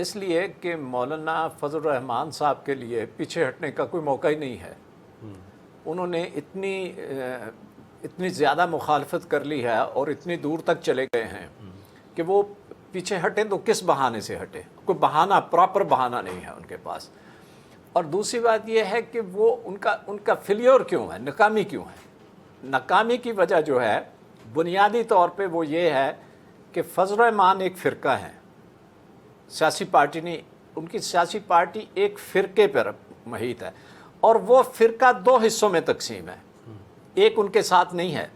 اس لیے کہ مولانا فضل الرحمان صاحب کے لیے پیچھے ہٹنے کا کوئی موقع ہی نہیں ہے. انہوں نے اتنی زیادہ مخالفت کر لی ہے اور اتنی دور تک چلے گئے ہیں کہ وہ پیچھے ہٹیں تو کس بہانے سے ہٹیں؟ کوئی بہانہ، پراپر بہانہ نہیں ہے ان کے پاس. اور دوسری بات یہ ہے کہ وہ ان کا فیلیور کیوں ہے، ناکامی کیوں ہے؟ ناکامی کی وجہ جو ہے بنیادی طور پہ وہ یہ ہے کہ فضل الرحمان ایک فرقہ ہے، سیاسی پارٹی نہیں. ان کی سیاسی پارٹی ایک فرقے پر محیط ہے اور وہ فرقہ 2 حصوں میں تقسیم ہے. ایک ان کے ساتھ نہیں ہے،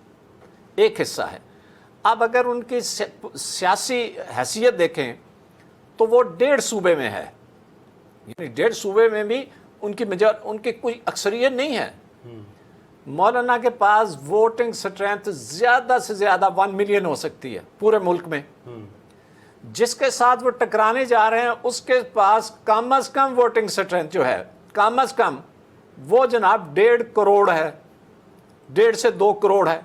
ایک حصہ ہے. اب اگر ان کی سیاسی حیثیت دیکھیں تو وہ 1.5 صوبے میں ہے، یعنی 1.5 صوبے میں بھی ان کی کوئی اکثریت نہیں ہے. مولانا کے پاس ووٹنگ سٹرینتھ زیادہ سے زیادہ 1 ملین ہو سکتی ہے پورے ملک میں. جس کے ساتھ وہ ٹکرانے جا رہے ہیں اس کے پاس کم از کم ووٹنگ سٹرینتھ جو ہے کم از کم وہ جناب 1.5 کروڑ ہے، 1.5 سے 2 کروڑ ہے.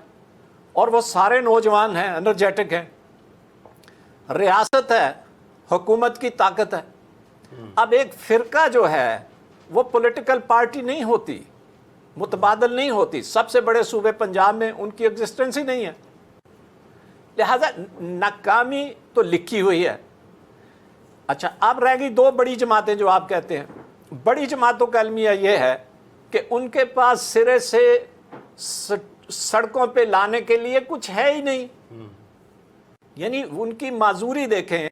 اور وہ سارے نوجوان ہیں، انرجیٹک ہیں. ریاست ہے، حکومت کی طاقت ہے. اب ایک فرقہ جو ہے وہ پولیٹیکل پارٹی نہیں ہوتی، متبادل نہیں ہوتی. سب سے بڑے صوبے پنجاب میں ان کی ایگزسٹنس ہی نہیں ہے. لہذا ناکامی تو لکھی ہوئی ہے. اچھا، اب رہ گئی 2 بڑی جماعتیں جو آپ کہتے ہیں. بڑی جماعتوں کا المیہ یہ ہے کہ ان کے پاس سرے سے سڑکوں پہ لانے کے لیے کچھ ہے ہی نہیں. یعنی ان کی معذوری دیکھیں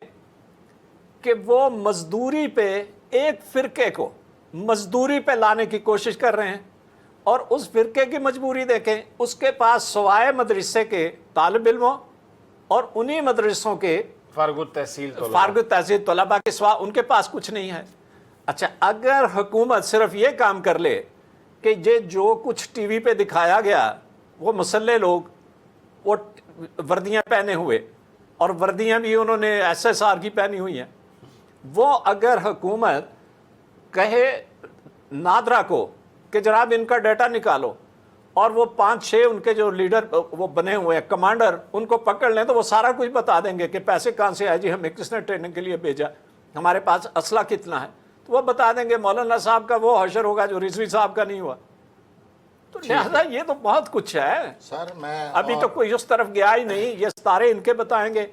کہ وہ مزدوری پہ ایک فرقے کو مزدوری پہ لانے کی کوشش کر رہے ہیں، اور اس فرقے کی مجبوری دیکھیں، اس کے پاس سوائے مدرسے کے طالب علموں اور انہی مدرسوں کے فارغ التحصیل طلباء کے سوا ان کے پاس کچھ نہیں ہے. اچھا، اگر حکومت صرف یہ کام کر لے کہ یہ جو کچھ ٹی وی پہ دکھایا گیا، وہ مسلح لوگ وہ وردیاں پہنے ہوئے، اور وردیاں بھی انہوں نے SSR کی پہنی ہوئی ہیں، وہ اگر حکومت کہے نادرا کو کہ جناب ان کا ڈیٹا نکالو، اور وہ 5-6 ان کے جو لیڈر وہ بنے ہوئے ہیں کمانڈر ان کو پکڑ لیں، تو وہ سارا کچھ بتا دیں گے کہ پیسے کہاں سے آئے جی، ہمیں کس نے ٹریننگ کے لیے بھیجا، ہمارے پاس اسلحہ کتنا ہے. تو وہ بتا دیں گے مولانا صاحب کا وہ حشر ہوگا جو رضوی صاحب کا نہیں ہوا. تو لہذا یہ تو بہت کچھ ہے سر. میں ابھی تو کوئی اس طرف گیا ہی نہیں. یہ ستارے ان کے بتائیں گے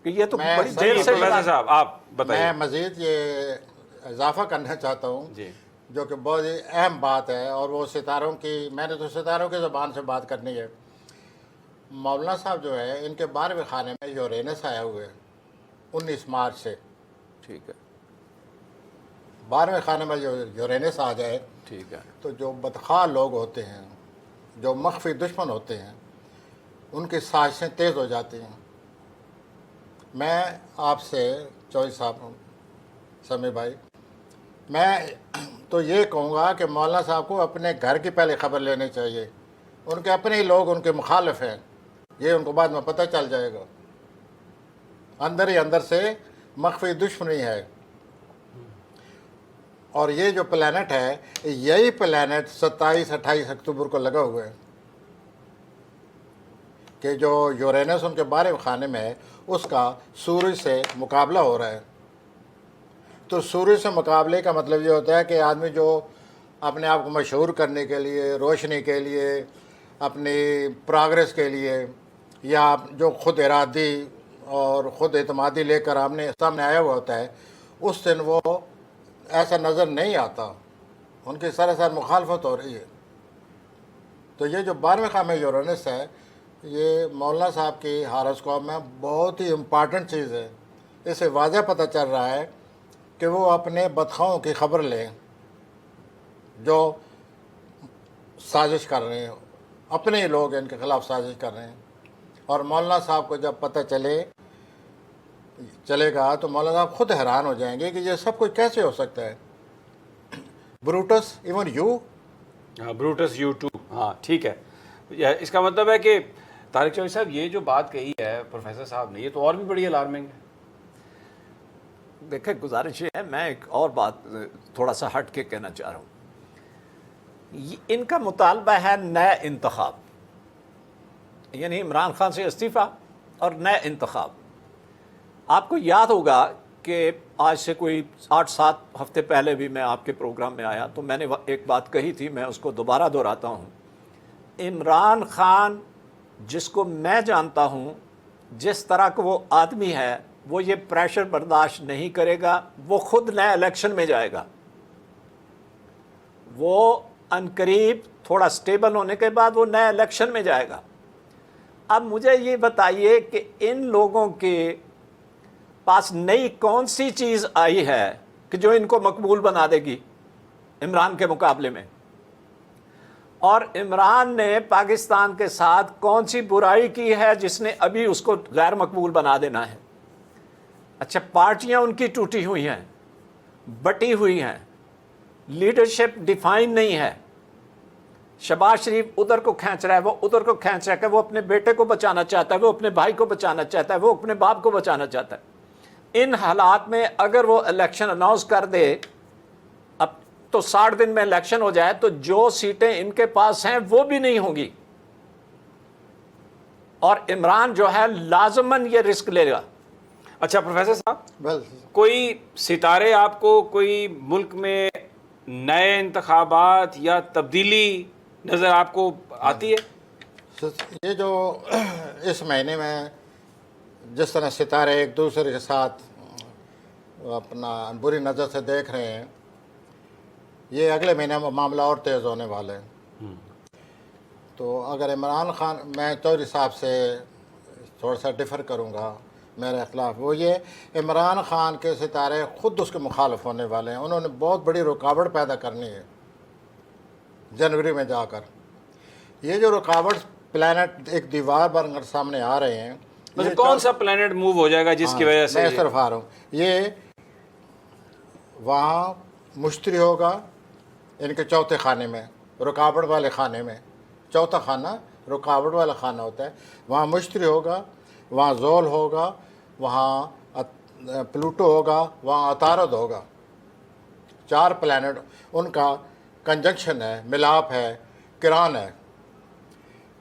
کہ یہ تو بڑی دیر سے. صاحب آپ بتائیے. میں مزید یہ اضافہ کرنا چاہتا ہوں جی، جو کہ بہت ہی اہم بات ہے، اور وہ ستاروں کی، میں نے تو ستاروں کی زبان سے بات کرنی ہے. مولانا صاحب جو ہے ان کے 12ویں خانے میں یورینس آیا ہوئے 19 مارچ سے. ٹھیک ہے، 12ویں خانے میں جو یورینس آ جائے ٹھیک ہے. تو جو بدخواہ لوگ ہوتے ہیں، جو مخفی دشمن ہوتے ہیں، ان کی سازشیں تیز ہو جاتی ہیں. میں آپ سے چوہدری صاحب، سمیع بھائی، میں تو یہ کہوں گا کہ مولانا صاحب کو اپنے گھر کی پہلے خبر لینی چاہیے. ان کے اپنے ہی لوگ ان کے مخالف ہیں، یہ ان کو بعد میں پتہ چل جائے گا. اندر ہی اندر سے مخفی دشمنی ہے. اور یہ جو پلانٹ ہے، یہی پلانٹ 27-28 اکتوبر کو لگا ہوا ہے کہ جو یورینس ان کے 12ویں خانے میں ہے، اس کا سورج سے مقابلہ ہو رہا ہے. تو سورج سے مقابلے کا مطلب یہ ہوتا ہے کہ آدمی جو اپنے آپ کو مشہور کرنے کے لیے، روشنی کے لیے، اپنی پروگریس کے لیے، یا جو خود ارادی اور خود اعتمادی لے کر سامنے آیا ہوا ہوتا ہے، اس دن وہ ایسا نظر نہیں آتا. ان کی سراسر مخالفت ہو رہی ہے. تو یہ جو 12ویں خانے میں یورینس ہے، یہ مولانا صاحب کی ہاروسکوپ میں بہت ہی امپارٹنٹ چیز ہے. اس سے واضح پتہ چل رہا ہے کہ وہ اپنے بدخواہوں کی خبر لیں جو سازش کر رہے ہیں، اپنے ہی لوگ ان کے خلاف سازش کر رہے ہیں. اور مولانا صاحب کو جب پتہ چلے گا تو مولانا صاحب خود حیران ہو جائیں گے کہ یہ سب کچھ کیسے ہو سکتا ہے. Brutus, even you. ہاں، بروٹس یو ٹو. ہاں ٹھیک ہے. اس کا مطلب ہے کہ طارق چودھری صاحب یہ جو بات کہی ہے پروفیسر صاحب نے، یہ تو اور بھی بڑی الارمنگ ہے. دیکھیں، گزارش یہ ہے، میں ایک اور بات تھوڑا سا ہٹ کے کہنا چاہ رہا ہوں. ان کا مطالبہ ہے نئے انتخاب، یعنی عمران خان سے استعفیٰ اور نئے انتخاب. آپ کو یاد ہوگا کہ آج سے کوئی 8-7 ہفتے پہلے بھی میں آپ کے پروگرام میں آیا تو میں نے ایک بات کہی تھی، میں اس کو دوبارہ دہراتا ہوں۔ عمران خان جس کو میں جانتا ہوں، جس طرح کا وہ آدمی ہے، وہ یہ پریشر برداشت نہیں کرے گا، وہ خود نئے الیکشن میں جائے گا۔ وہ عنقریب تھوڑا سٹیبل ہونے کے بعد وہ نئے الیکشن میں جائے گا۔ اب مجھے یہ بتائیے کہ ان لوگوں کے پاس نئی کون سی چیز آئی ہے کہ جو ان کو مقبول بنا دے گی عمران کے مقابلے میں؟ اور عمران نے پاکستان کے ساتھ کون سی برائی کی ہے جس نے ابھی اس کو غیر مقبول بنا دینا ہے؟ اچھا، پارٹیاں ان کی ٹوٹی ہوئی ہیں، بٹی ہوئی ہیں، لیڈرشپ ڈیفائن نہیں ہے۔ شہباز شریف ادھر کو کھینچ رہا ہے، وہ ادھر کو کھینچ رہا ہے، کہ وہ اپنے بیٹے کو بچانا چاہتا ہے، وہ اپنے بھائی کو بچانا چاہتا ہے، وہ اپنے باپ کو بچانا چاہتا ہے۔ ان حالات میں اگر وہ الیکشن اناؤنس کر دے اب تو 60 دن میں الیکشن ہو جائے تو جو سیٹیں ان کے پاس ہیں وہ بھی نہیں ہوں گی، اور عمران جو ہے لازماً یہ رسک لے گا۔ اچھا پروفیسر صاحب، بل کوئی ستارے آپ کو کوئی ملک میں نئے انتخابات یا تبدیلی نظر آپ کو آتی ہے؟ یہ جو اس مہینے میں جس طرح ستارے ایک دوسرے کے ساتھ اپنا بری نظر سے دیکھ رہے ہیں، یہ اگلے مہینے میں معاملہ اور تیز ہونے والے ہیں۔ تو اگر عمران خان، میں چودھری صاحب سے تھوڑا سا ڈفر کروں گا، میرے اخلاف وہ یہ، عمران خان کے ستارے خود اس کے مخالف ہونے والے ہیں۔ انہوں نے بہت بڑی رکاوٹ پیدا کرنی ہے جنوری میں جا کر۔ یہ جو رکاوٹ پلانٹ ایک دیوار بن کر سامنے آ رہے ہیں، مطلب کون سا پلانٹ موو ہو جائے گا جس کی وجہ سے؟ میں صرف آ رہا ہوں، یہ وہاں مشتری ہوگا ان کے چوتھے خانے میں، رکاوٹ والے خانے میں۔ چوتھا خانہ رکاوٹ والا خانہ ہوتا ہے، وہاں مشتری ہوگا، وہاں زول ہوگا، وہاں پلوٹو ہوگا، وہاں عطارد ہوگا۔ 4 پلانٹ ان کا کنجنکشن ہے، ملاپ ہے، کران ہے۔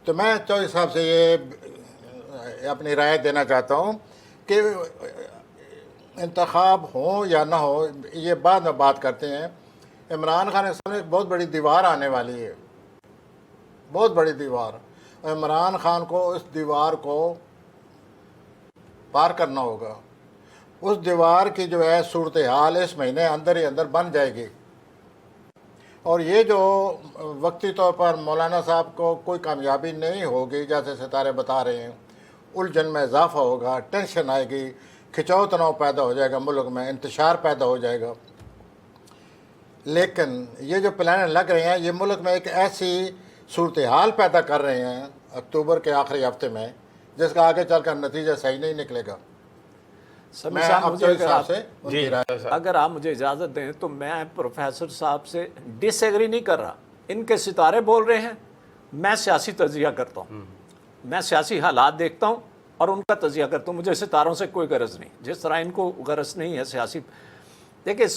تو میں چودھری صاحب سے یہ اپنی رائے دینا چاہتا ہوں کہ انتخاب ہوں یا نہ ہو یہ بعد میں بات کرتے ہیں۔ عمران خان کے سامنے ایک بہت بڑی دیوار آنے والی ہے، بہت بڑی دیوار۔ عمران خان کو اس دیوار کو پار کرنا ہوگا۔ اس دیوار کی جو ہے صورتحال اس مہینے اندر ہی اندر بن جائے گی، اور یہ جو وقتی طور پر مولانا صاحب کو کوئی کامیابی نہیں ہوگی جیسے ستارے بتا رہے ہیں، الجھن میں اضافہ ہوگا، ٹینشن آئے گی، کھچاؤ تناؤ پیدا ہو جائے گا، ملک میں انتشار پیدا ہو جائے گا۔ لیکن یہ جو پلان لگ رہے ہیں یہ ملک میں ایک ایسی صورتحال پیدا کر رہے ہیں اکتوبر کے آخری ہفتے میں جس کا آگے چل کر نتیجہ صحیح نہیں نکلے گا۔ سمیع صاحب، اگر آپ مجھے اجازت دیں تو میں پروفیسر صاحب سے ڈس ایگری نہیں کر رہا۔ ان کے ستارے بول رہے ہیں، میں سیاسی تجزیہ کرتا ہوں، میں سیاسی حالات دیکھتا ہوں اور ان کا تجزیہ کرتا ہوں۔ مجھے ستاروں سے کوئی غرض نہیں، جس طرح ان کو غرض نہیں ہے سیاسی۔ دیکھیں،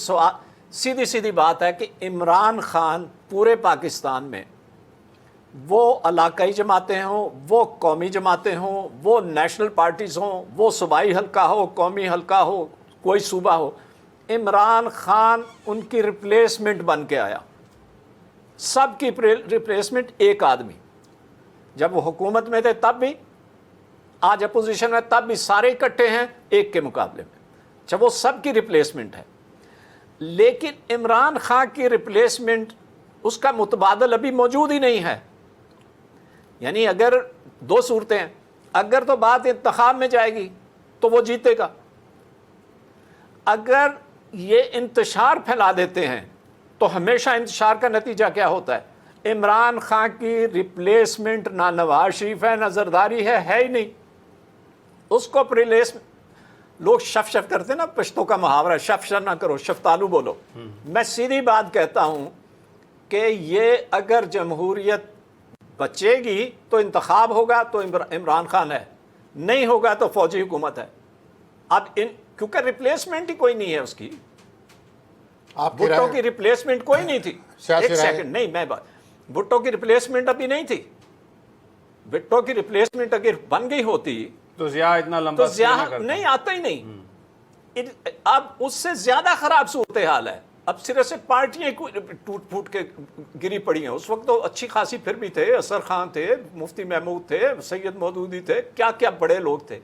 سیدھی سیدھی بات ہے کہ عمران خان پورے پاکستان میں، وہ علاقائی جماعتیں ہوں، وہ قومی جماعتیں ہوں، وہ نیشنل پارٹیز ہوں، وہ صوبائی حلقہ ہو، قومی حلقہ ہو، کوئی صوبہ ہو، عمران خان ان کی ریپلیسمنٹ بن کے آیا۔ سب کی ریپلیسمنٹ ایک آدمی۔ جب وہ حکومت میں تھے تب بھی، آج اپوزیشن میں تب بھی، سارے اکٹھے ہیں ایک کے مقابلے میں۔ اچھا، وہ سب کی ریپلیسمنٹ ہے، لیکن عمران خان کی ریپلیسمنٹ اس کا متبادل ابھی موجود ہی نہیں ہے۔ یعنی اگر 2 صورتیں ہیں، اگر تو بات انتخاب میں جائے گی تو وہ جیتے گا، اگر یہ انتشار پھیلا دیتے ہیں تو ہمیشہ انتشار کا نتیجہ کیا ہوتا ہے؟ عمران خان کی ریپلیسمنٹ نہ نواز شریف ہے، نہ زرداری ہے ہی نہیں۔ اس کو ریپلیس، لوگ شف شف کرتے ہیں نا، پشتوں کا محاورہ، شف شف نہ کرو، شفتالو بولو۔ میں سیدھی بات کہتا ہوں کہ یہ اگر جمہوریت بچے گی تو انتخاب ہوگا تو عمران خان ہے، نہیں ہوگا تو فوجی حکومت ہے۔ اب کیونکہ ریپلیسمنٹ ہی کوئی نہیں ہے اس کی، بھٹو کی ریپلیسمنٹ کوئی نہیں تھی۔ ایک سیکنڈ، نہیں، میں بات، بھٹو کی ریپلیسمنٹ ابھی نہیں تھی۔ بھٹو کی ریپلیسمنٹ اگر بن گئی ہوتی تو ضیاء اتنا لمبا تو ضیاء نہیں آتا ہی نہیں۔ اب اس سے زیادہ خراب صورتحال ہے. اب صرف سے پارٹیاں ٹوٹ پھوٹ کے گری پڑی ہیں. اس وقت تو اچھی خاصی پھر بھی تھے, اثر خان تھے, مفتی محمود تھے, سید مودودی تھے, کیا کیا بڑے لوگ تھے.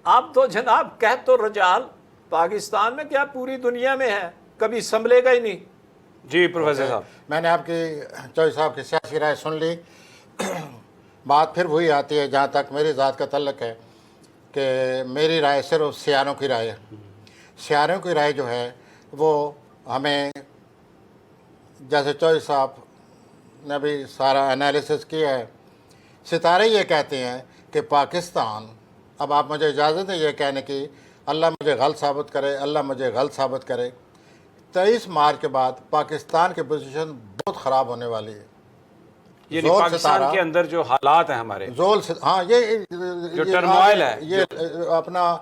اب تو جناب قحط تو رجال پاکستان میں کیا پوری دنیا میں ہے, کبھی سنبھلے گا ہی نہیں. جی پروفیسر صاحب, میں نے آپ کی چوہدری صاحب کی سیاسی رائے سن لی. بات پھر وہی آتی ہے جہاں تک میری ذات کا تعلق ہے کہ میری رائے صرف سیاروں کی رائے ہے. سیاروں کی رائے جو ہے وہ ہمیں, جیسے چوہدری صاحب نے بھی سارا انالیسس کیا ہے, ستارے یہ کہتے ہیں کہ پاکستان, اب آپ مجھے اجازت ہے یہ کہنے کی, اللہ مجھے غلط ثابت کرے, اللہ مجھے غلط ثابت کرے, 23 مارچ کے بعد پاکستان کی پوزیشن بہت خراب ہونے والی ہے. یعنی پاکستان کے اندر جو حالات ہیں ہمارے, ہاں یہ جو ٹرموائل ہے, یہ اپنا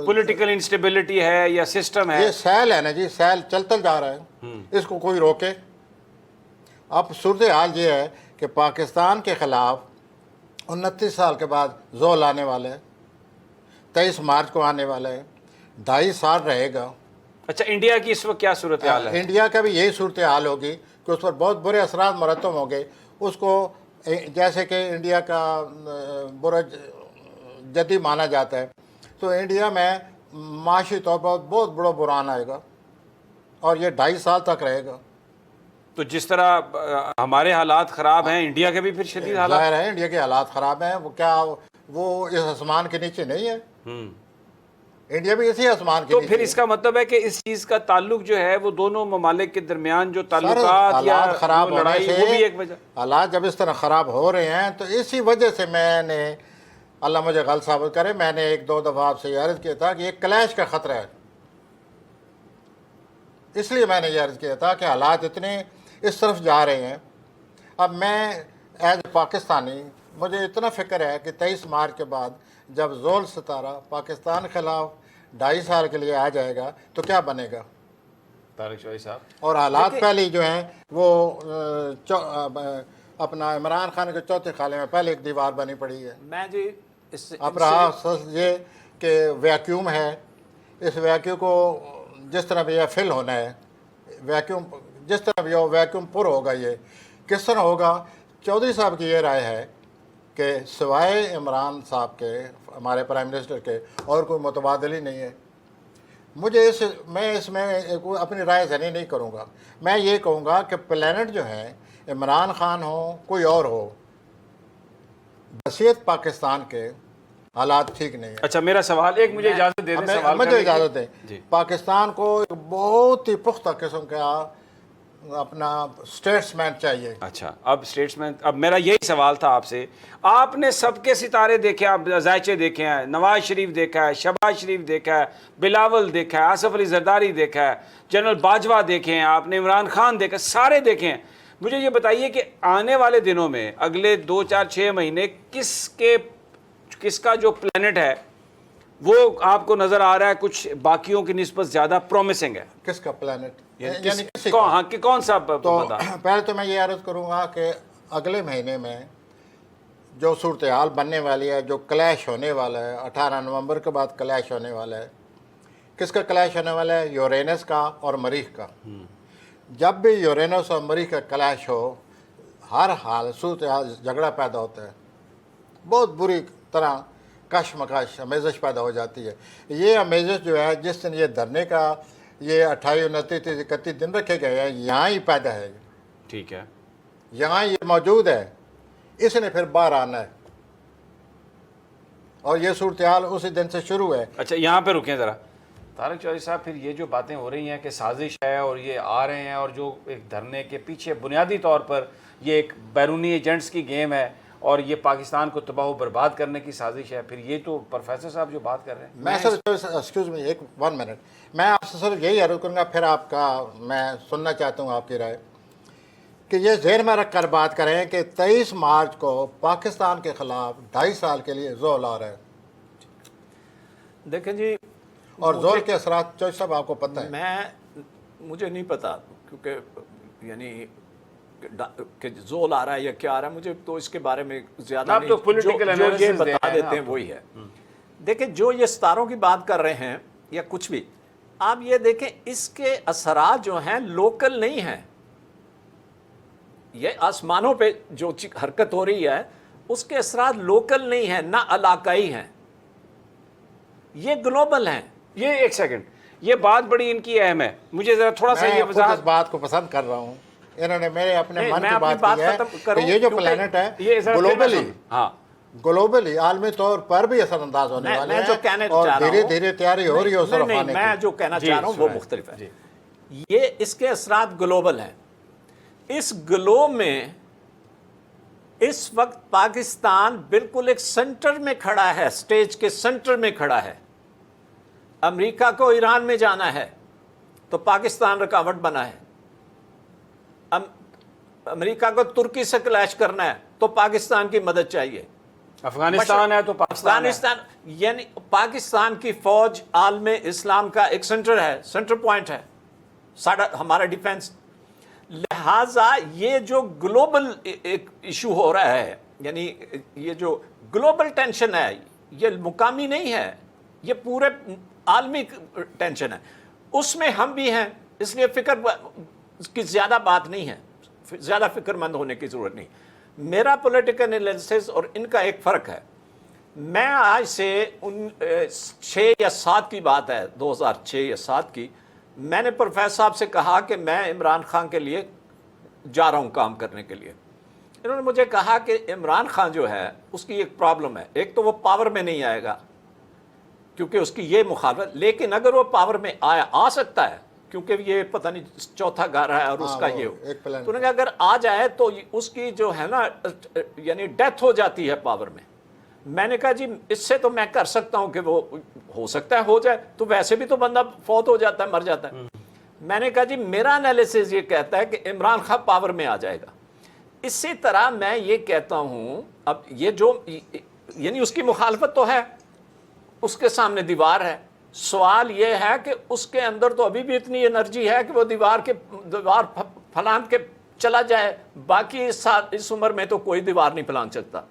پولیٹیکل انسٹیبلٹی ہے یا سسٹم ہے, یہ سیل ہے نا جی, سیل چلتا جا رہا ہے, اس کو کوئی روکے. اب صورتحال یہ ہے کہ پاکستان کے خلاف 29 سال کے بعد زول آنے والا ہے, 23 مارچ کو آنے والا ہے, 2.5 سال رہے گا. اچھا انڈیا کی اس وقت کیا صورتحال ہے؟ انڈیا کا بھی یہی صورتحال ہوگی کہ اس پر بہت برے اثرات مرتب ہوں گے. اس کو جیسے کہ انڈیا کا برج جدی مانا جاتا ہے, تو انڈیا میں معاشی طور پر بہت بڑا بحران آئے گا اور یہ 2.5 سال تک رہے گا. تو جس طرح ہمارے حالات خراب ہیں, انڈیا کے بھی پھر شدید حالات. ظاہر ہے انڈیا کے حالات خراب ہیں, وہ کیا وہ اس آسمان کے نیچے نہیں ہے, انڈیا بھی اسی آسمان کے تو نیچے. پھر اس کا مطلب ہے کہ اس چیز کا تعلق جو ہے وہ دونوں ممالک کے درمیان جو تعلقات یا حالات خراب ہونے لڑائی, سے, وہ بھی ایک وجہ. حالات جب اس طرح خراب ہو رہے ہیں تو اسی وجہ سے میں نے, اللہ مجھے غلط ثابت کرے, میں نے 1-2 دفعہ آپ سے یہ عرض کیا تھا کہ یہ کلیش کا خطرہ ہے. اس لیے میں نے یہ عرض کیا تھا کہ حالات اتنے اس طرف جا رہے ہیں. اب میں ایز پاکستانی مجھے اتنا فکر ہے کہ 23 مارچ کے بعد جب زول ستارہ پاکستان کے خلاف 2.5 سال کے لیے آ جائے گا تو کیا بنے گا. طارق چوہدری صاحب, اور حالات پہلے جو ہیں وہ اپنا عمران خان کے چوتھے خالے میں پہلے ایک دیوار بنی پڑی ہے. میں جی اس اب رہا یہ کہ ویکیوم ہے, اس ویکیوم کو جس طرح بھی یہ فل ہونا ہے, ویکیوم جس طرح بھی ہو ویکیوم پر ہوگا, یہ کس طرح ہوگا. چوہدری صاحب کی یہ رائے ہے کہ سوائے عمران صاحب کے, ہمارے پرائم منسٹر کے, اور کوئی متبادل ہی نہیں ہے. مجھے میں اس میں اپنی رائے ذہنی نہیں کروں گا. میں یہ کہوں گا کہ پلانٹ جو ہے, عمران خان ہو کوئی اور ہو, بحیثیت پاکستان کے حالات ٹھیک نہیں ہیں. اچھا میرا سوال, ایک مجھے اجازت دے دیں سوال مجھے کرنے کی. اجازت دیں. پاکستان کو ایک بہت ہی پختہ قسم کا اپنا اسٹیٹس مین چاہیے. اچھا اب اسٹیٹس مین, اب میرا یہی سوال تھا آپ سے. آپ نے سب کے ستارے دیکھے, آپ ذائچے دیکھے ہیں, نواز شریف دیکھا ہے, شہباز شریف دیکھا ہے, بلاول دیکھا ہے, آصف علی زرداری دیکھا ہے, جنرل باجوہ دیکھے ہیں, آپ نے عمران خان دیکھا, سارے دیکھے ہیں. مجھے یہ بتائیے کہ آنے والے دنوں میں اگلے 2-4-6 مہینے کس کا جو پلانٹ ہے وہ آپ کو نظر آ رہا ہے کچھ باقیوں کی نسبت زیادہ پرومسنگ ہے؟ کس کا پلانٹ یعنی کون سا تو بتا. پہلے تو میں یہ عرض کروں گا کہ اگلے مہینے میں جو صورتحال بننے والی ہے, جو کلیش ہونے والا ہے, 18 نومبر کے بعد کلیش ہونے والا ہے. کس کا کلیش ہونے والا ہے؟ یورینس کا اور مریخ کا. جب بھی یورینس اور مریخ کا کلیش ہو, ہر حال صورتحال جھگڑا پیدا ہوتا ہے, بہت بری طرح کشمکش امیزش پیدا ہو جاتی ہے. یہ امیزش جو ہے جس دن یہ دھرنے کا یہ 28, 29, 31 دن رکھے گئے ہیں, یہاں ہی پیدا ہے. ٹھیک ہے, یہاں یہ موجود ہے, اس نے پھر باہر آنا ہے, اور یہ صورتحال اسی دن سے شروع ہے. اچھا یہاں پہ رکیں ذرا. طارق چوہدری صاحب, پھر یہ جو باتیں ہو رہی ہیں کہ سازش ہے اور یہ آ رہے ہیں, اور جو ایک دھرنے کے پیچھے بنیادی طور پر یہ ایک بیرونی ایجنٹس کی گیم ہے اور یہ پاکستان کو تباہ و برباد کرنے کی سازش ہے, پھر یہ تو پروفیسر صاحب جو بات کر رہے ہیں. میں سر ایکسکیوز می 1 منٹ, میں آپ سے صرف یہی عرض کروں گا, پھر آپ کا میں سننا چاہتا ہوں آپ کی رائے, کہ یہ ذہن میں رکھ کر بات کریں کہ 23 مارچ کو پاکستان کے خلاف 2.5 سال کے لیے زول آ رہا ہے. دیکھیں جی, اور زول کے اثرات چوہدری صاحب آپ کو پتہ ہے؟ مجھے نہیں پتا, کیونکہ یعنی کہ زول آ رہا ہے یا کیا آ رہا ہے, مجھے تو اس کے بارے میں زیادہ نہیں. جو یہ بتا دیتے ہیں وہی ہے. دیکھیں جو یہ ستاروں کی بات کر رہے ہیں, یا کچھ بھی، آپ یہ دیکھیں اس کے اثرات جو ہیں لوکل نہیں ہیں. یہ آسمانوں پہ جو حرکت ہو رہی ہے اس کے اثرات لوکل نہیں ہیں، نہ علاقائی ہیں، یہ گلوبل ہیں. یہ ایک سیکنڈ، یہ بات بڑی ان کی اہم ہے، مجھے ذرا تھوڑا سا میں یہ خود وضاحت. اس بات کو پسند کر رہا ہوں. انہوں نے میرے اپنے نہیں، من میں کی اپنی بات بات کی ہے ختم کہ کروں یہ جو کیونکہ پلانٹ ہے یہ ذرا گلوبلی ہاں گلوبلی عالمی طور پر بھی اثر انداز ہونے والے میں جو ہیں کہنے اور چاہ رہا دھیرے ہوں، دھیرے تیاری ہو رہی ہے اس طرف نہیں آنے میں کی. جو کہنا جی، چاہ رہا ہوں وہ سنائیں. مختلف ہے. جی. یہ اس کے اثرات گلوبل ہیں. اس گلو میں اس وقت پاکستان بالکل ایک سنٹر میں کھڑا ہے، سٹیج کے سنٹر میں کھڑا ہے. امریکہ کو ایران میں جانا ہے تو پاکستان رکاوٹ بنا ہے. امریکہ کو ترکی سے کلیش کرنا ہے تو پاکستان کی مدد چاہیے. افغانستان ہے تو پاکستان ہے. افغانستان یعنی پاکستان کی فوج عالم اسلام کا ایک سنٹر ہے، سنٹر پوائنٹ ہے ہمارا ڈیفنس. لہٰذا یہ جو گلوبل ایک ایشو ہو رہا ہے، یعنی یہ جو گلوبل ٹینشن ہے یہ مقامی نہیں ہے، یہ پورے عالمی ٹینشن ہے. اس میں ہم بھی ہیں، اس لیے فکر کی زیادہ بات نہیں ہے، زیادہ فکر مند ہونے کی ضرورت نہیں. میرا پولیٹیکل انالیسس اور ان کا ایک فرق ہے. میں آج سے 6 یا 7 کی بات ہے، 2006 یا 7 کی، میں نے پروفیسر صاحب سے کہا کہ میں عمران خان کے لیے جا رہا ہوں کام کرنے کے لیے. انہوں نے مجھے کہا کہ عمران خان جو ہے اس کی ایک پرابلم ہے، ایک تو وہ پاور میں نہیں آئے گا کیونکہ اس کی یہ مخالفت، لیکن اگر وہ پاور میں آ سکتا ہے کیونکہ یہ پتہ نہیں چوتھا گھر ہے اور اس کا یہ ہو، تو انہوں نے اگر آ جائے تو اس کی جو ہے نا یعنی ڈیتھ ہو جاتی ہے پاور میں. میں نے کہا جی اس سے تو میں کر سکتا ہوں کہ وہ ہو سکتا ہے ہو جائے، تو ویسے بھی تو بندہ فوت ہو جاتا ہے، مر جاتا ہے. میں نے کہا جی میرا انالیسس یہ کہتا ہے کہ عمران خان پاور میں آ جائے گا. اسی طرح میں یہ کہتا ہوں، اب یہ جو یعنی اس کی مخالفت تو ہے، اس کے سامنے دیوار ہے. سوال یہ ہے کہ اس کے اندر تو ابھی بھی اتنی انرجی ہے کہ وہ دیوار پھلان کے چلا جائے. باقی اس عمر میں تو کوئی دیوار نہیں پھلان سکتا.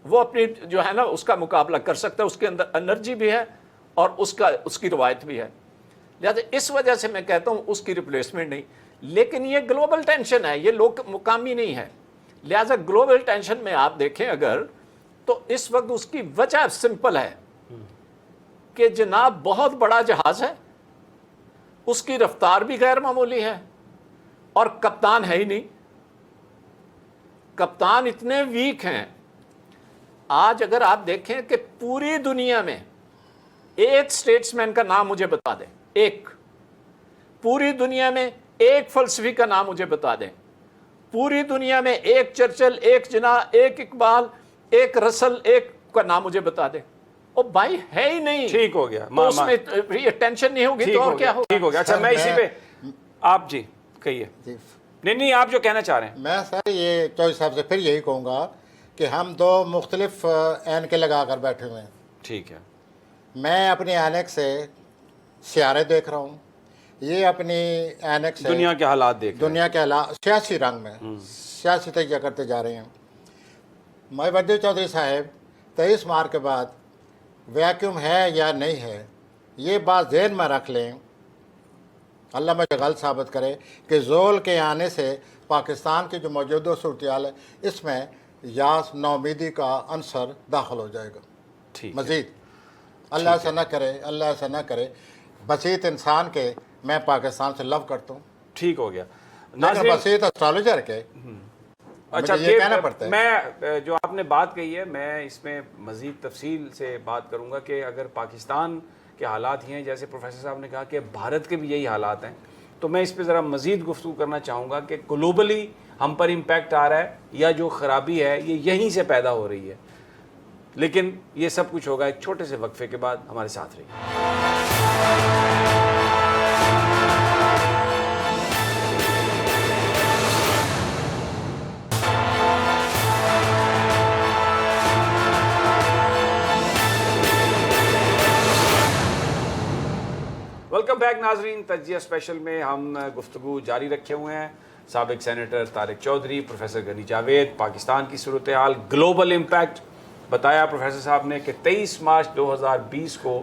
وہ اپنی جو ہے نا اس کا مقابلہ کر سکتا ہے، اس کے اندر انرجی بھی ہے اور اس کی روایت بھی ہے. لہٰذا اس وجہ سے میں کہتا ہوں اس کی ریپلیسمنٹ نہیں. لیکن یہ گلوبل ٹینشن ہے، یہ مقامی نہیں ہے. لہٰذا گلوبل ٹینشن میں آپ دیکھیں اگر تو اس وقت اس کی وجہ سمپل ہے کہ جناب بہت بڑا جہاز ہے، اس کی رفتار بھی غیر معمولی ہے اور کپتان ہے ہی نہیں. کپتان اتنے ویک ہیں. آج اگر آپ دیکھیں کہ پوری دنیا میں ایک سٹیٹس مین کا نام مجھے بتا دیں، ایک پوری دنیا میں ایک فلسفی کا نام مجھے بتا دیں، پوری دنیا میں ایک چرچل، ایک جناح، ایک اقبال، ایک رسل، ایک کا نام مجھے بتا دیں. او بھائی ہے ہی نہیں. ٹھیک ہو گیا، تو اس میں یہ ٹینشن نہیں ہوگی تو اور کیا ہوگا. ٹھیک ہو گیا. اچھا میں اسی پہ آپ جی کہیے. نہیں آپ جو کہنا چاہ رہے ہیں. میں سر یہ چوہدری صاحب سے پھر یہی کہوں گا کہ ہم دو مختلف اینکیں لگا کر بیٹھے ہوئے ہیں. ٹھیک ہے. میں اپنی اینک سے سیارے دیکھ رہا ہوں، یہ اپنی اینک سے دنیا کے حالات دیکھ رہے ہیں. دنیا کے حالات سیاسی رنگ میں سیاسی تجزیہ کرتے جا رہے ہیں. محب الدین چودھری صاحب 23 مارچ کے بعد ویکیوم ہے یا نہیں ہے، یہ بات ذہن میں رکھ لیں. اللہ مجھے غلط ثابت کرے کہ زول کے آنے سے پاکستان کی جو موجودہ صورتحال ہے اس میں یاس نومیدی کا عنصر داخل ہو جائے گا. ٹھیک مزید اللہ ایسا نہ کرے، اللہ ایسا نہ کرے. بسیط انسان کے میں پاکستان سے لو کرتا ہوں، ٹھیک ہو گیا. لیکن بسیط اسٹرالوجر کے اچھا یہ کہنا پڑتا ہے. میں جو آپ نے بات کہی ہے میں اس میں مزید تفصیل سے بات کروں گا کہ اگر پاکستان کے حالات ہی ہیں جیسے پروفیسر صاحب نے کہا کہ بھارت کے بھی یہی حالات ہیں، تو میں اس پہ ذرا مزید گفتگو کرنا چاہوں گا کہ گلوبلی ہم پر امپیکٹ آ رہا ہے یا جو خرابی ہے یہ یہیں سے پیدا ہو رہی ہے. لیکن یہ سب کچھ ہوگا ایک چھوٹے سے وقفے کے بعد. ہمارے ساتھ رہیے. ویلکم بیک ناظرین. تجزیہ اسپیشل میں ہم گفتگو جاری رکھے ہوئے ہیں. سابق سینیٹر طارق چودھری، پروفیسر غنی جاوید، پاکستان کی صورتحال، گلوبل امپیکٹ. بتایا پروفیسر صاحب نے کہ 23 مارچ 2020 کو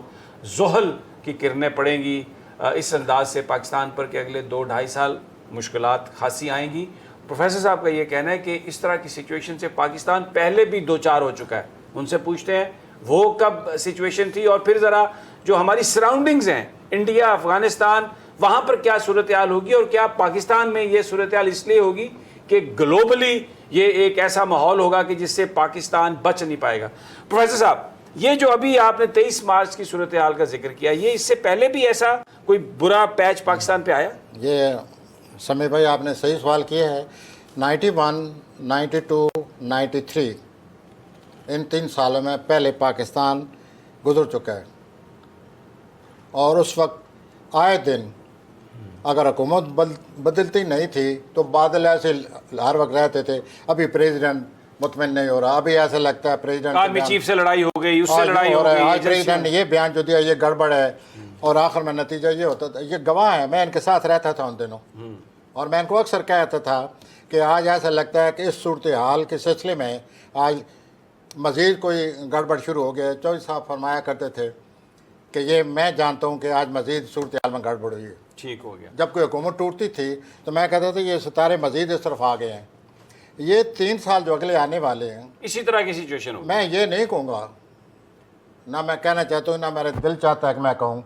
زحل کی کرنیں پڑیں گی اس انداز سے پاکستان پر کہ اگلے 2-2.5 سال مشکلات خاصی آئیں گی. پروفیسر صاحب کا یہ کہنا ہے کہ اس طرح کی سچویشن سے پاکستان پہلے بھی 2-4 ہو چکا ہے. ان سے پوچھتے ہیں وہ کب سچویشن تھی, اور پھر ذرا جو ہماری سراؤنڈنگز ہیں انڈیا, افغانستان, وہاں پر کیا صورتحال ہوگی, اور کیا پاکستان میں یہ صورتحال اس لیے ہوگی کہ گلوبلی یہ ایک ایسا ماحول ہوگا کہ جس سے پاکستان بچ نہیں پائے گا. پروفیسر صاحب, یہ جو ابھی آپ نے 23 مارچ کی صورتحال کا ذکر کیا, یہ اس سے پہلے بھی ایسا کوئی برا پیچ پاکستان پہ آیا؟ یہ سمیع بھائی آپ نے صحیح سوال کیا ہے. 91, 92, 93 ان 3 سالوں میں پہلے پاکستان گزر چکا ہے, اور اس وقت آئے دن اگر حکومت بدلتی نہیں تھی تو بادل ایسے ہر وقت رہتے تھے. ابھی پریزیڈنٹ مطمئن نہیں ہو رہا, ابھی ایسا لگتا ہے پریزیڈنٹ آرمی چیف سے لڑائی ہو گئی, اس سے لڑائی ہو گئی, آج پریزیڈنٹ نے یہ بیان جو دیا یہ گڑبڑ ہے, اور آخر میں نتیجہ یہ ہوتا تھا. یہ گواہ ہے, میں ان کے ساتھ رہتا تھا ان دنوں, اور میں ان کو اکثر کہتا تھا کہ آج ایسا لگتا ہے کہ اس صورتحال کے سلسلے میں آج مزید کوئی گڑبڑ شروع ہو گیا. چودھری صاحب فرمایا کرتے تھے کہ یہ میں جانتا ہوں کہ آج مزید صورتحال میں گڑبڑ ہوئی ہے. ٹھیک ہو گیا. جب کوئی حکومت ٹوٹتی تھی تو میں کہتا تھا یہ ستارے مزید اس طرف آ گئے ہیں. یہ 3 سال جو اگلے آنے والے ہیں اسی طرح کی سچویشن ہو. میں یہ نہیں کہوں گا, نہ میں کہنا چاہتا ہوں, نہ میرا دل چاہتا ہے کہ میں کہوں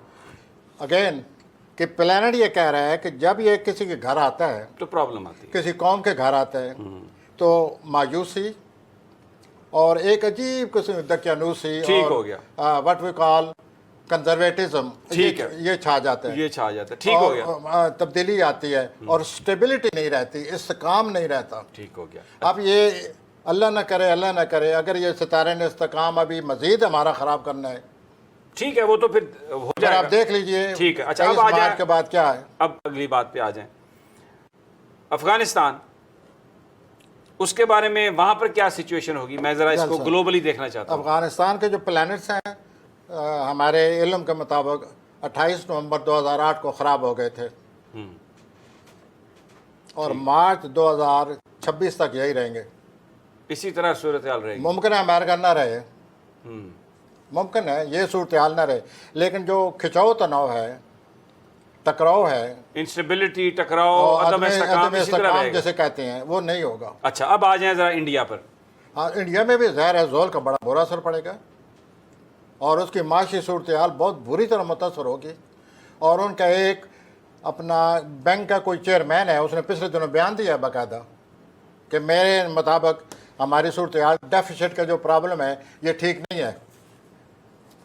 اگین کہ پلانٹ یہ کہہ رہا ہے کہ جب یہ کسی کے گھر آتا ہے تو پرابلم آتی ہے, کسی قوم کے گھر آتا ہے تو مایوسی اور ایک عجیب قسم دقیانوسی ٹھیک ہو گیا, وٹ وی کال کنزرویٹزم, ٹھیک ہے, یہ چھا جاتا ہے, یہ چھا جاتا ہے. ٹھیک ہو گیا, اور تبدیلی آتی ہے, اور اسٹیبلٹی نہیں رہتی, استحکام نہیں رہتا. ٹھیک ہو گیا. اب یہ اللہ نہ کرے, اللہ نہ کرے اگر یہ ستارے نے استحکام ابھی مزید ہمارا خراب کرنا ہے, ٹھیک ہے, وہ تو پھر ہو جائے گا. آپ دیکھ لیجئے. ٹھیک ہے. اچھا, 23 اب آ مارچ جائیں کے بعد کیا ہے. اب اگلی بات پہ آ جائیں. افغانستان, اس کے بارے میں وہاں پر کیا سچویشن ہوگی؟ میں ذرا اس کو گلوبلی دیکھنا چاہتا ہوں. افغانستان کے جو پلانٹس ہیں ہمارے علم کے مطابق 28 نومبر 2008 کو خراب ہو گئے تھے, اور مارچ 2026 تک یہی رہیں گے. اسی طرح صورتحال رہے گی. ممکن ہے امریکہ نہ رہے, ممکن ہے یہ صورتحال نہ رہے, لیکن جو کھچاؤ تناؤ ہے, ٹکراؤ ہے, انسٹیبلٹی, ٹکراؤ, عدم استحکام, اسی طرح رہے گا جیسے کہتے ہیں, وہ نہیں ہوگا. اچھا, اب آ جائیں ذرا انڈیا پر. ہاں, انڈیا میں بھی ظاہر ہے زول کا بڑا برا اثر پڑے گا, اور اس کی معاشی صورتحال بہت بری طرح متاثر ہوگی. اور ان کا ایک اپنا بینک کا کوئی چیئرمین ہے, اس نے پچھلے دنوں بیان دیا باقاعدہ کہ میرے مطابق ہماری صورتحال ڈیفیسٹ کا جو پرابلم ہے یہ ٹھیک نہیں ہے.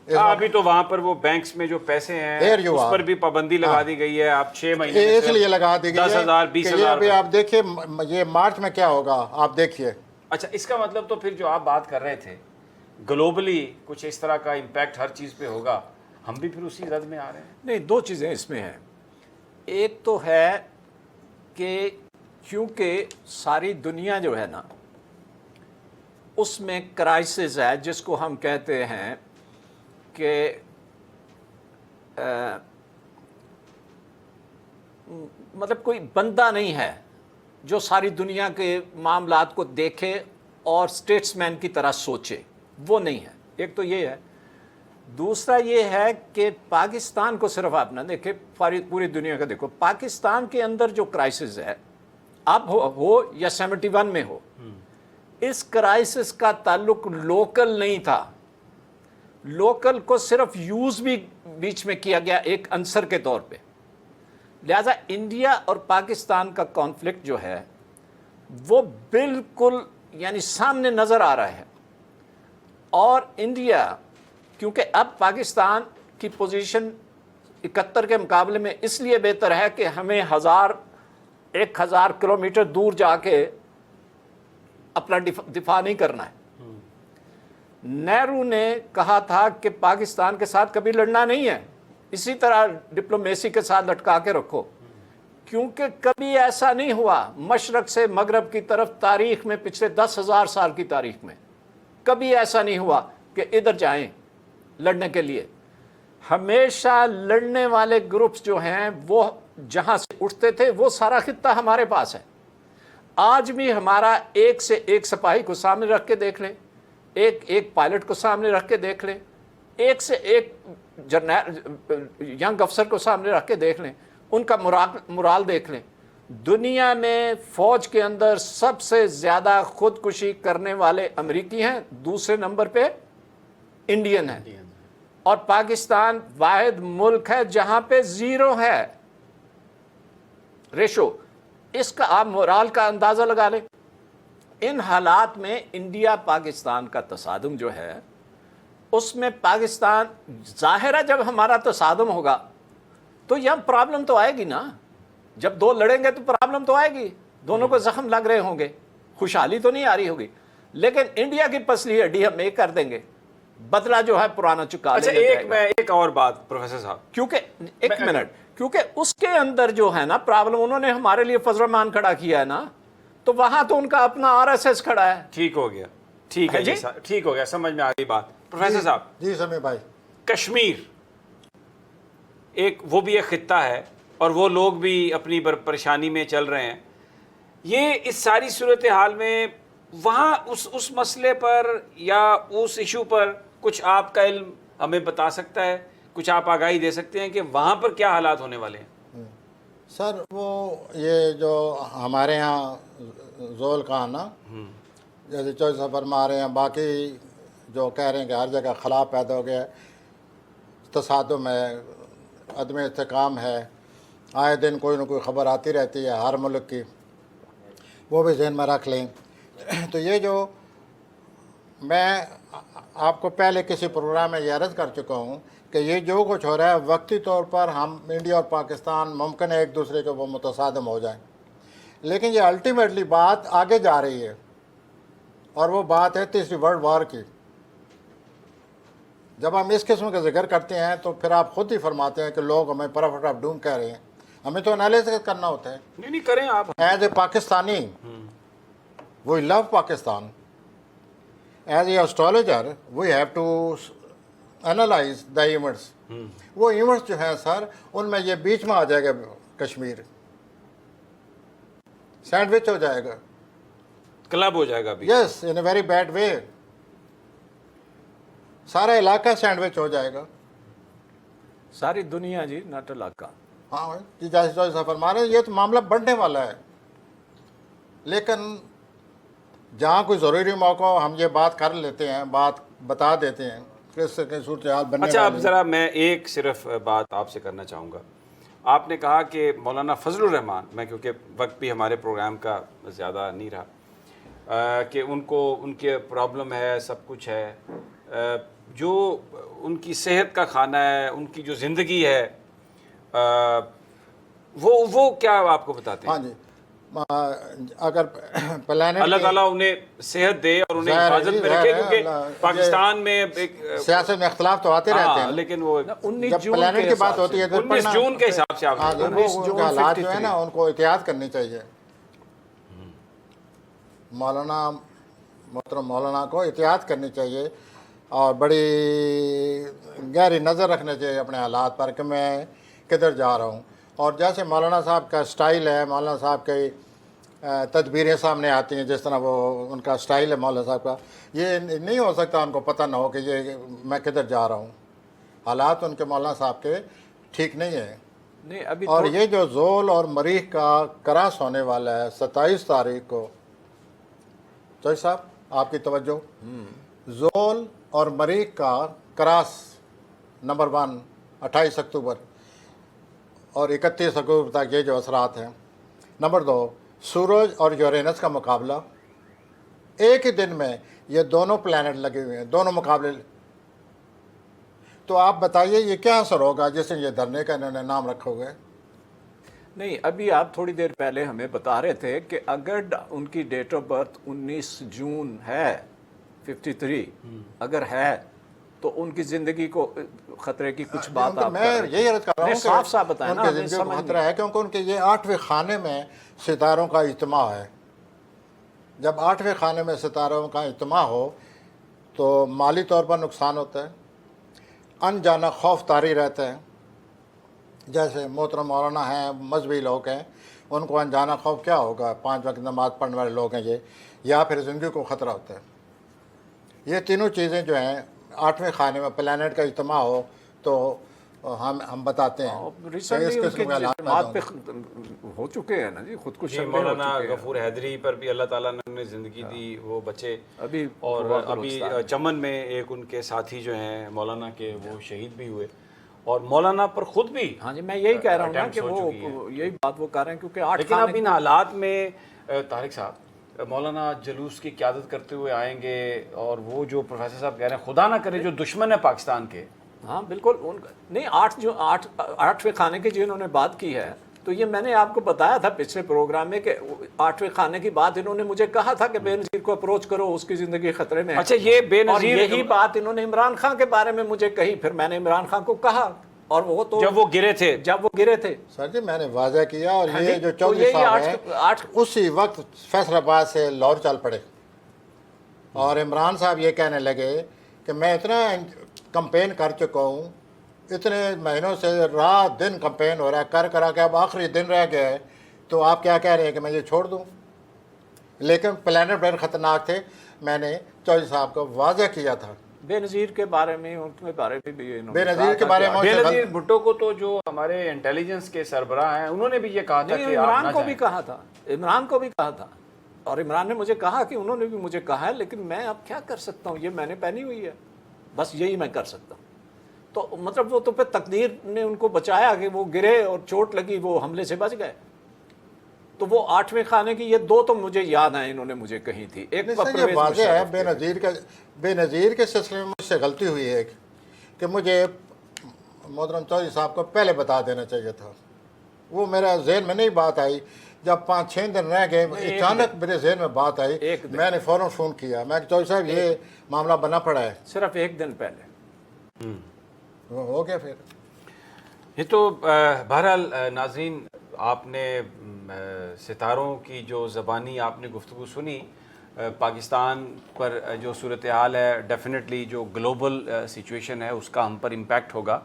ابھی تو وہاں پر وہ بینکس میں جو پیسے ہیں اس پر بھی پابندی لگا دی گئی ہے. آپ 6 مہینے اس لیے لگا دی گئی ہے 10,000 20,000. ابھی آپ دیکھیے یہ مارچ میں کیا ہوگا, آپ دیکھیے. اچھا, اس کا مطلب تو پھر جو آپ بات کر رہے تھے گلوبلی کچھ اس طرح کا امپیکٹ ہر چیز پہ ہوگا, ہم بھی پھر اسی رد میں آ رہے ہیں. نہیں, 2 چیزیں اس میں ہیں. ایک تو ہے کہ کیونکہ ساری دنیا جو ہے نا اس میں کرائسس ہے, جس کو ہم کہتے ہیں کہ مطلب کوئی بندہ نہیں ہے جو ساری دنیا کے معاملات کو دیکھے اور اسٹیٹس مین کی طرح سوچے, وہ نہیں ہے. ایک تو یہ ہے. دوسرا یہ ہے کہ پاکستان کو صرف آپ نہ دیکھیں, پوری دنیا کا دیکھو. پاکستان کے اندر جو کرائسس ہے, اب ہو یا 71 میں ہو, اس کرائسس کا تعلق لوکل نہیں تھا. لوکل کو صرف یوز بھی بیچ میں کیا گیا ایک عنصر کے طور پہ. لہذا انڈیا اور پاکستان کا کانفلکٹ جو ہے وہ بالکل یعنی سامنے نظر آ رہا ہے. اور انڈیا کیونکہ اب پاکستان کی پوزیشن 71 کے مقابلے میں اس لیے بہتر ہے کہ ہمیں 1000 کلومیٹر دور جا کے اپنا دفاع نہیں کرنا ہے. نہرو نے کہا تھا کہ پاکستان کے ساتھ کبھی لڑنا نہیں ہے, اسی طرح ڈپلومیسی کے ساتھ لٹکا کے رکھو, کیونکہ کبھی ایسا نہیں ہوا مشرق سے مغرب کی طرف تاریخ میں, پچھلے 10,000 سال کی تاریخ میں کبھی ایسا نہیں ہوا کہ ادھر جائیں لڑنے کے لیے. ہمیشہ لڑنے والے گروپس جو ہیں وہ جہاں سے اٹھتے تھے وہ سارا خطہ ہمارے پاس ہے. آج بھی ہمارا ایک سے ایک سپاہی کو سامنے رکھ کے دیکھ لیں, ایک پائلٹ کو سامنے رکھ کے دیکھ لیں, ایک سے ایک جرنیل ینگ افسر کو سامنے رکھ کے دیکھ لیں، ان کا مرال دیکھ لیں. دنیا میں فوج کے اندر سب سے زیادہ خودکشی کرنے والے امریکی ہیں، دوسرے نمبر پہ انڈین ہیں، اور پاکستان واحد ملک ہے جہاں پہ 0 ہے ریشو. اس کا آپ مورال کا اندازہ لگا لیں. ان حالات میں انڈیا پاکستان کا تصادم جو ہے، اس میں پاکستان ظاہر ہے جب ہمارا تصادم ہوگا تو یہاں پرابلم تو آئے گی نا. جب 2 لڑیں گے تو پرابلم تو آئے گی، دونوں کو زخم لگ رہے ہوں گے، خوشحالی تو نہیں آ رہی ہوگی. لیکن انڈیا کی پسلی ہڈی ہم ایک کر دیں گے، بدلہ جو ہے پرانا چکا لے جائے گا. ایک اور بات پروفیسر صاحب، کیونکہ ایک منٹ، کیونکہ اس کے اندر جو ہے نا پرابلم، انہوں نے ہمارے لیے فضل الرحمان کھڑا کیا ہے نا، تو وہاں تو ان کا اپنا RSS کھڑا ہے. ٹھیک ہو گیا، ٹھیک ہے جی، ٹھیک ہو گیا، سمجھ میں آ گئی بات. پروفیسر صاحب، جی سمیع بھائی، کشمیر وہ بھی ایک خطہ ہے اور وہ لوگ بھی اپنی پریشانی میں چل رہے ہیں. یہ اس ساری صورتحال میں وہاں اس مسئلے پر یا اس ایشو پر کچھ آپ کا علم ہمیں بتا سکتا ہے، کچھ آپ آگاہی دے سکتے ہیں کہ وہاں پر کیا حالات ہونے والے ہیں؟ سر وہ یہ جو ہمارے ہاں زول کا نا، جیسے چوئی صاحب فرما رہے ہیں، باقی جو کہہ رہے ہیں کہ ہر جگہ خلا پیدا ہو گیا، تصادم ہے، عدم استحکام ہے، آئے دن کوئی نہ کوئی خبر آتی رہتی ہے ہر ملک کی، وہ بھی ذہن میں رکھ لیں. تو یہ جو میں آپ کو پہلے کسی پروگرام میں یہ عرض کر چکا ہوں کہ یہ جو کچھ ہو رہا ہے وقتی طور پر ہم انڈیا اور پاکستان ممکن ہے ایک دوسرے کے وہ متصادم ہو جائیں، لیکن یہ الٹیمیٹلی بات آگے جا رہی ہے، اور وہ بات ہے تیسری ورلڈ وار کی. جب ہم اس قسم کا ذکر کرتے ہیں تو پھر آپ خود ہی فرماتے ہیں کہ لوگ ہمیں پروفٹ آف ڈوم کہہ رہے ہیں. ہمیں تو انالیسس کرنا ہوتا ہے. نہیں کریں آپ. As a Pakistani we love Pakistan. As a astrologer we have to analyze the events. وہ ایونٹس جو ہیں سر، ان میں یہ بیچ میں آ جائے گا کشمیر، سینڈوچ ہو جائے گا، کلب ہو جائے گا. یس، ان اے ویری بیڈ وے. سارا علاقہ سینڈوچ ہو جائے گا. ساری دنیا جی، ناٹ علاقہ. ہاں جی، جیسے سفر مارے، یہ تو معاملہ بڑھنے والا ہے. لیکن جہاں کوئی ضروری موقع ہو ہم یہ بات کر لیتے ہیں، بات بتا دیتے ہیں کہ اس سے صورتحال بننے والی ہے. اچھا، اب ذرا میں ایک صرف بات آپ سے کرنا چاہوں گا. آپ نے کہا کہ مولانا فضل الرحمان، میں کیونکہ وقت بھی ہمارے پروگرام کا زیادہ نہیں رہا، کہ ان کے پرابلم ہے، سب کچھ ہے، جو ان کی صحت کا کھانا ہے، ان کی جو زندگی ہے، وہ کیا آپ کو بتاتے ہیں؟ ہاں جی، اگر پلانٹ اللہ تعالیٰ انہیں صحت دے اور انہیں حفاظت میں رکھے، کیونکہ پاکستان میں سیاست میں اختلاف تو آتے رہتے ہیں، لیکن وہ 19 جب جون پلانٹ کی بات ہوتی ہے تو 19 جون کے حساب سے آپ 19 جون کے حالات جو ہے نا ان کو احتیاط کرنی چاہیے. محترم مولانا کو احتیاط کرنی چاہیے اور بڑی گہری نظر رکھنا چاہیے اپنے حالات پر کہ میں کدھر جا رہا ہوں. اور جیسے مولانا صاحب کا سٹائل ہے، مولانا صاحب کی تدبیریں سامنے آتی ہیں، جس طرح وہ ان کا سٹائل ہے مولانا صاحب کا، یہ نہیں ہو سکتا ان کو پتہ نہ ہو کہ یہ میں کدھر جا رہا ہوں. حالات ان کے مولانا صاحب کے ٹھیک نہیں ہیں. نہیں ابھی اور یہ جو زول اور مریخ کا کراس ہونے والا ہے 27 تاریخ کو، چوئی صاحب آپ کی توجہ، زول اور مریخ کا کراس نمبر 1 28 اکتوبر اور 31 اکتوبر تک یہ جو اثرات ہیں. نمبر 2 سورج اور یورینس کا مقابلہ، ایک ہی دن میں یہ دونوں پلانٹ لگے ہوئے ہیں، دونوں مقابلے. تو آپ بتائیے یہ کیا اثر ہوگا جس نے یہ دھرنے کا انہوں نے نام رکھا ہوا ہے. نہیں، ابھی آپ تھوڑی دیر پہلے ہمیں بتا رہے تھے کہ اگر ان کی ڈیٹ آف برتھ 19 جون ہے 53 اگر ہے تو ان کی زندگی کو خطرے کی کچھ بات آپ میں یہی عرض کر رہا ہوں کہ صاف صاف بتائیں نا، ان کی زندگی کو خطرہ ہے کیونکہ ان کے یہ 8ویں خانے میں ستاروں کا اجتماع ہے. جب 8ویں خانے میں ستاروں کا اجتماع ہو تو مالی طور پر نقصان ہوتا ہے، انجانا خوف طاری رہتا ہے. جیسے محترم مولانا ہیں، مذہبی لوگ ہیں، ان کو انجانا خوف کیا ہوگا، 5 وقت نماز پڑھنے والے لوگ ہیں یہ، یا پھر زندگی کو خطرہ ہوتا ہے. یہ تینوں چیزیں جو ہیں 8ویں خانے میں پلانٹ کا اجتماع ہو تو ہم بتاتے ہیں کہ ریسنٹلی اس ان قسم کے کے حالات پیدا جماعت پہ ہوں۔ ہو چکے ہیں نا جی، خود کش جی مولانا غفور حیدری پر بھی اللہ تعالیٰ نے انہیں زندگی دی، وہ بچے، ابھی اور ابھی چمن میں ایک ان کے ساتھی جو ہیں مولانا کے وہ شہید بھی ہوئے، اور مولانا پر خود بھی ہاں جی میں یہی کہہ رہا ہوں نا attempts کہ ہو وہ چکی ہیں۔ یہی بات وہ کر رہے ہیں کیونکہ 8 لیکن اب ان حالات میں طارق صاحب مولانا جلوس کی قیادت کرتے ہوئے آئیں گے، اور وہ جو پروفیسر صاحب کہہ رہے ہیں خدا نہ کرے جو دشمن ہے پاکستان کے، ہاں بالکل نہیں 8ویں خانے کی جنہوں نے بات کی ہے، تو یہ میں نے آپ کو بتایا تھا پچھلے پروگرام میں کہ 8ویں خانے کی بات انہوں نے مجھے کہا تھا کہ بے نظیر کو اپروچ کرو، اس کی زندگی خطرے میں ہے۔ اچھا یہ بے اور نظیر یہی بات انہوں نے عمران خان کے بارے میں مجھے کہی، پھر میں نے عمران خان کو کہا، اور وہ تو جب وہ گرے تھے سر جی میں نے واضح کیا، اور ہاں یہ جی، جو تو چودھری یہی صاحب آٹھ ہیں اسی وقت فیصل آباد سے لاہور چل پڑے، اور عمران صاحب یہ کہنے لگے کہ میں اتنا کمپین کر چکا ہوں، اتنے مہینوں سے رات دن کمپین ہو رہا ہے، کرا کے اب آخری دن رہ گیا ہے، تو آپ کیا کہہ رہے ہیں کہ میں یہ چھوڑ دوں؟ لیکن پلانٹ بڑے خطرناک تھے، میں نے چودھری صاحب کو واضح کیا تھا۔ بے نظیر کے بارے میں، ان کے بارے میں بھی انہوں نے بے نظیر کے بارے میں بے نظیر بھٹو کو تو جو ہمارے انٹیلیجنس کے سربراہ ہیں انہوں نے بھی یہ کہا تھا کہ آپ عمران نہ کو بھی جائیں۔ کہا تھا، عمران کو بھی کہا تھا، اور عمران نے مجھے کہا کہ انہوں نے بھی مجھے کہا ہے، لیکن میں اب کیا کر سکتا ہوں، یہ میں نے پہنی ہوئی ہے، بس یہی میں کر سکتا ہوں۔ تو مطلب وہ تو پھر تقدیر نے ان کو بچایا کہ وہ گرے اور چوٹ لگی، وہ حملے سے بچ گئے۔ تو وہ 8ویں خانے کی یہ 2 تو مجھے یاد ہیں، انہوں نے مجھے کہی تھی۔ ایک یہ واضح ہے بے نظیر کے سلسلے میں مجھ سے غلطی ہوئی ہے کہ مجھے محترم چودھری صاحب کو پہلے بتا دینا چاہیے تھا، وہ میرا ذہن میں نہیں بات آئی، جب 5-6 دن رہ گئے اچانک میرے ذہن میں بات آئی، میں نے فوراً فون کیا، میں کہ چودھری صاحب یہ معاملہ بنا پڑا ہے، صرف 1 دن پہلے ہو گیا پھر۔ یہ تو بہرحال ناظرین آپ نے ستاروں کی جو زبانی آپ نے گفتگو سنی، پاکستان پر جو صورتحال ہے ڈیفینیٹلی جو گلوبل سچویشن ہے اس کا ہم پر امپیکٹ ہوگا۔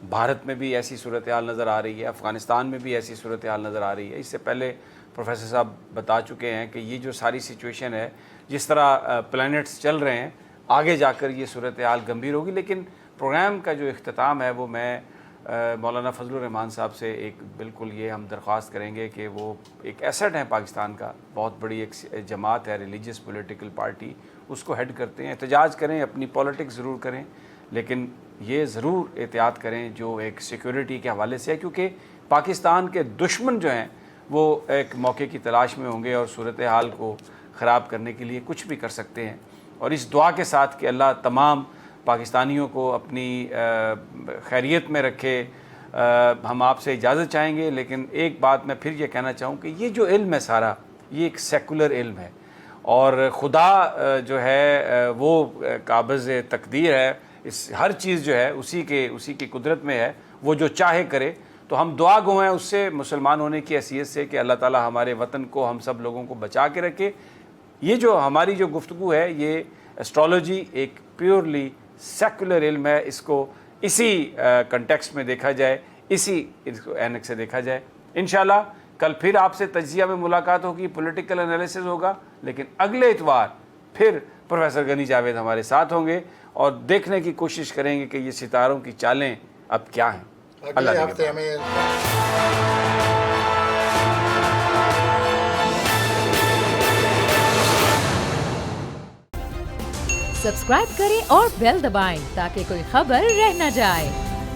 بھارت میں بھی ایسی صورتحال نظر آ رہی ہے، افغانستان میں بھی ایسی صورتحال نظر آ رہی ہے۔ اس سے پہلے پروفیسر صاحب بتا چکے ہیں کہ یہ جو ساری سچویشن ہے، جس طرح پلانٹس چل رہے ہیں، آگے جا کر یہ صورتحال گمبھیر ہوگی۔ لیکن پروگرام کا جو اختتام ہے وہ میں مولانا فضل الرحمان صاحب سے ایک بالکل یہ ہم درخواست کریں گے کہ وہ ایک ایسٹ ہیں پاکستان کا، بہت بڑی ایک جماعت ہے، ریلیجیس پولیٹیکل پارٹی، اس کو ہیڈ کرتے ہیں، احتجاج کریں، اپنی پولیٹکس ضرور کریں، لیکن یہ ضرور احتیاط کریں جو ایک سیکیورٹی کے حوالے سے ہے، کیونکہ پاکستان کے دشمن جو ہیں وہ ایک موقع کی تلاش میں ہوں گے اور صورتحال کو خراب کرنے کے لیے کچھ بھی کر سکتے ہیں۔ اور اس دعا کے ساتھ کہ اللہ تمام پاکستانیوں کو اپنی خیریت میں رکھے، ہم آپ سے اجازت چاہیں گے۔ لیکن ایک بات میں پھر یہ کہنا چاہوں کہ یہ جو علم ہے سارا، یہ ایک سیکولر علم ہے، اور خدا جو ہے وہ قابض تقدیر ہے، اس ہر چیز جو ہے اسی کی قدرت میں ہے، وہ جو چاہے کرے۔ تو ہم دعا گو ہیں اس سے، مسلمان ہونے کی حیثیت سے، کہ اللہ تعالی ہمارے وطن کو، ہم سب لوگوں کو بچا کے رکھے۔ یہ جو ہماری جو گفتگو ہے، یہ ایسٹرالوجی ایک پیورلی سیکولر علم ہے، اس کو اسی کنٹیکسٹ میں دیکھا جائے، اسی اینک سے دیکھا جائے۔ انشاءاللہ کل پھر آپ سے تجزیہ میں ملاقات ہوگی، پولیٹیکل انالیسز ہوگا، لیکن اگلے اتوار پھر پروفیسر غنی جاوید ہمارے ساتھ ہوں گے اور دیکھنے کی کوشش کریں گے کہ یہ ستاروں کی چالیں اب کیا ہیں۔ اللہ اگلے ہفتے ہمیں سبسکرائب کریں اور بیل دبائیں تاکہ کوئی خبر رہ نہ جائے۔